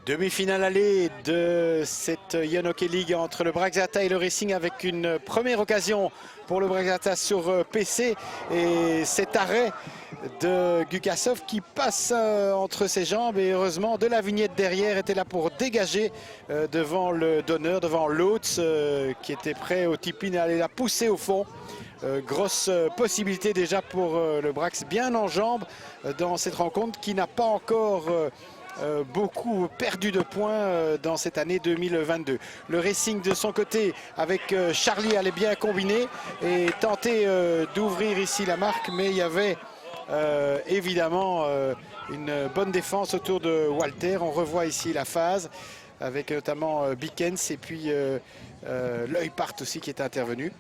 Demi-finale allée de cette Young Hockey League entre le Bracks-Ghata et le Racing, avec une première occasion pour le Bracks-Ghata sur PC et cet arrêt de Gukasov qui passe entre ses jambes, et heureusement de la vignette derrière était là pour dégager devant le donneur, devant l'hôte qui était prêt au tip-in et aller la pousser au fond. Grosse possibilité déjà pour le Bracks, bien en jambes dans cette rencontre, qui n'a pas encore beaucoup perdu de points dans cette année 2022. Le Racing de son côté avec Charlie allait bien combiner et tenter d'ouvrir ici la marque, mais il y avait évidemment une bonne défense autour de Walter. On revoit ici la phase avec notamment Bickens et puis l'œil part aussi qui est intervenu.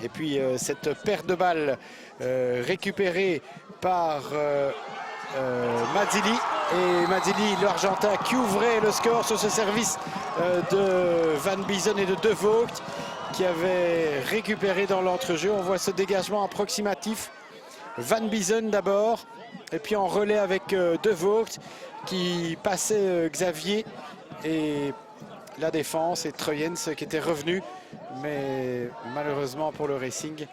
Et puis cette perte de balle récupérée par Mazzilli. Et Mazzilli, l'Argentin, qui ouvrait le score sur ce service de Van Bison et de De Vogt, qui avait récupéré dans l'entrejeu. On voit ce dégagement approximatif. Van Bison d'abord, et puis en relais avec De Vogt, qui passait Xavier, et la défense, et Troyens qui était revenu. Mais malheureusement pour le Racing,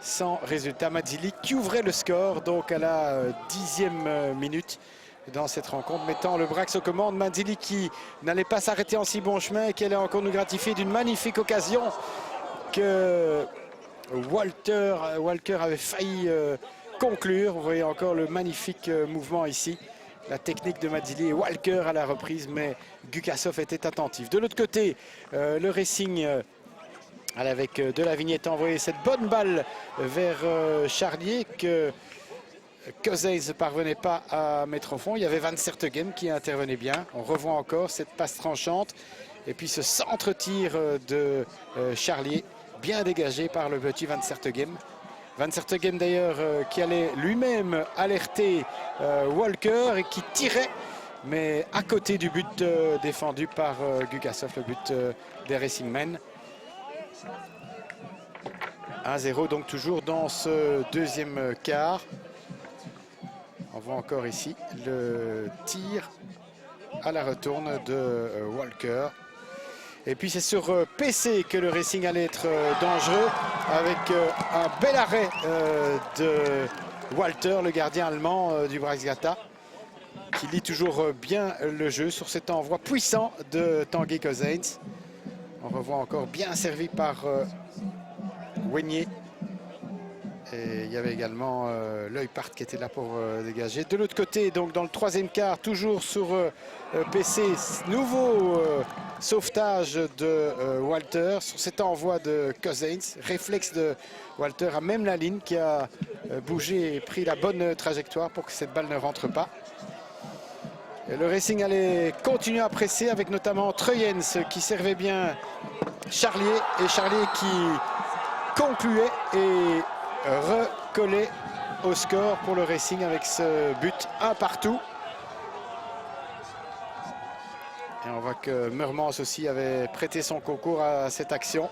sans résultat. Mazzilli qui ouvrait le score donc à la 10e minute dans cette rencontre, mettant le Bracks aux commandes. Mazzilli qui n'allait pas s'arrêter en si bon chemin et qui allait encore nous gratifier d'une magnifique occasion que Walter avait failli conclure. Vous voyez encore le magnifique mouvement ici, la technique de Mazzilli et Walker à la reprise, mais Gukasov était attentif. De l'autre côté, le Racing avec de la vignette envoyé cette bonne balle vers Charlier que Cousins ne parvenait pas à mettre au fond. Il y avait Van Sertegem qui intervenait bien. On revoit encore cette passe tranchante et puis ce centre-tir de Charlier, bien dégagé par le petit Van Sertegem. Van Sertegem d'ailleurs qui allait lui-même alerter Walker et qui tirait, mais à côté du but défendu par Gukasov, le but des Racingmen. 1-0 donc toujours dans ce deuxième quart. On voit encore ici le tir à la retourne de Walker. Et puis c'est sur PC que le Racing allait être dangereux, avec un bel arrêt de Walter, le gardien allemand du Bracks-Ghata, qui lit toujours bien le jeu sur cet envoi puissant de Tanguy Cousins. On revoit encore bien servi par Wenier. Et il y avait également l'œil part qui était là pour dégager. De l'autre côté, donc dans le troisième quart, toujours sur PC, nouveau sauvetage de Walter sur cet envoi de Cousins. Réflexe de Walter à même la ligne, qui a bougé et pris la bonne trajectoire pour que cette balle ne rentre pas. Et le Racing allait continuer à presser avec notamment Troyens qui servait bien Charlier, et Charlier qui concluait et recollait au score pour le Racing avec ce but 1-1. Et on voit que Meurmans aussi avait prêté son concours à cette action.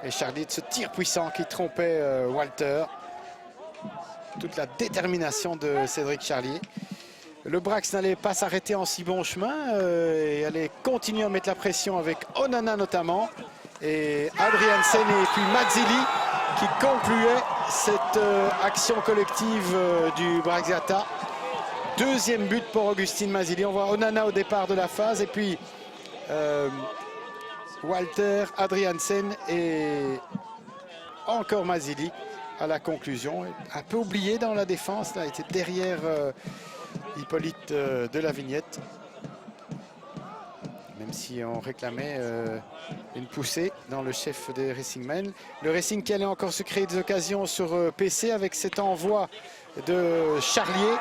Et Charlier de ce tir puissant qui trompait Walter. Toute la détermination de Cédric Charlier. Le Bracks n'allait pas s'arrêter en si bon chemin et allait continuer à mettre la pression avec Onana notamment. Et Adriansen et puis Mazzilli qui concluait cette action collective du Bracks-Ghata. Deuxième but pour Augustin Mazzilli. On voit Onana au départ de la phase et puis Walter, Adriansen et encore Mazzilli à la conclusion. Un peu oublié dans la défense, là, il était derrière Hippolyte de la Vignette. Même si on réclamait une poussée dans le chef des Racingmen. Le Racing qui allait encore se créer des occasions sur PC avec cet envoi de Charlier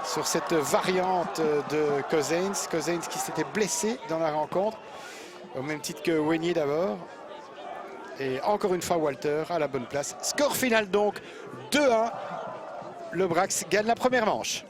sur cette variante de Cousins. Cousins qui s'était blessé dans la rencontre, au même titre que Wenier d'abord. Et encore une fois Walter à la bonne place. Score final donc 2-1. Le Bracks gagne la première manche.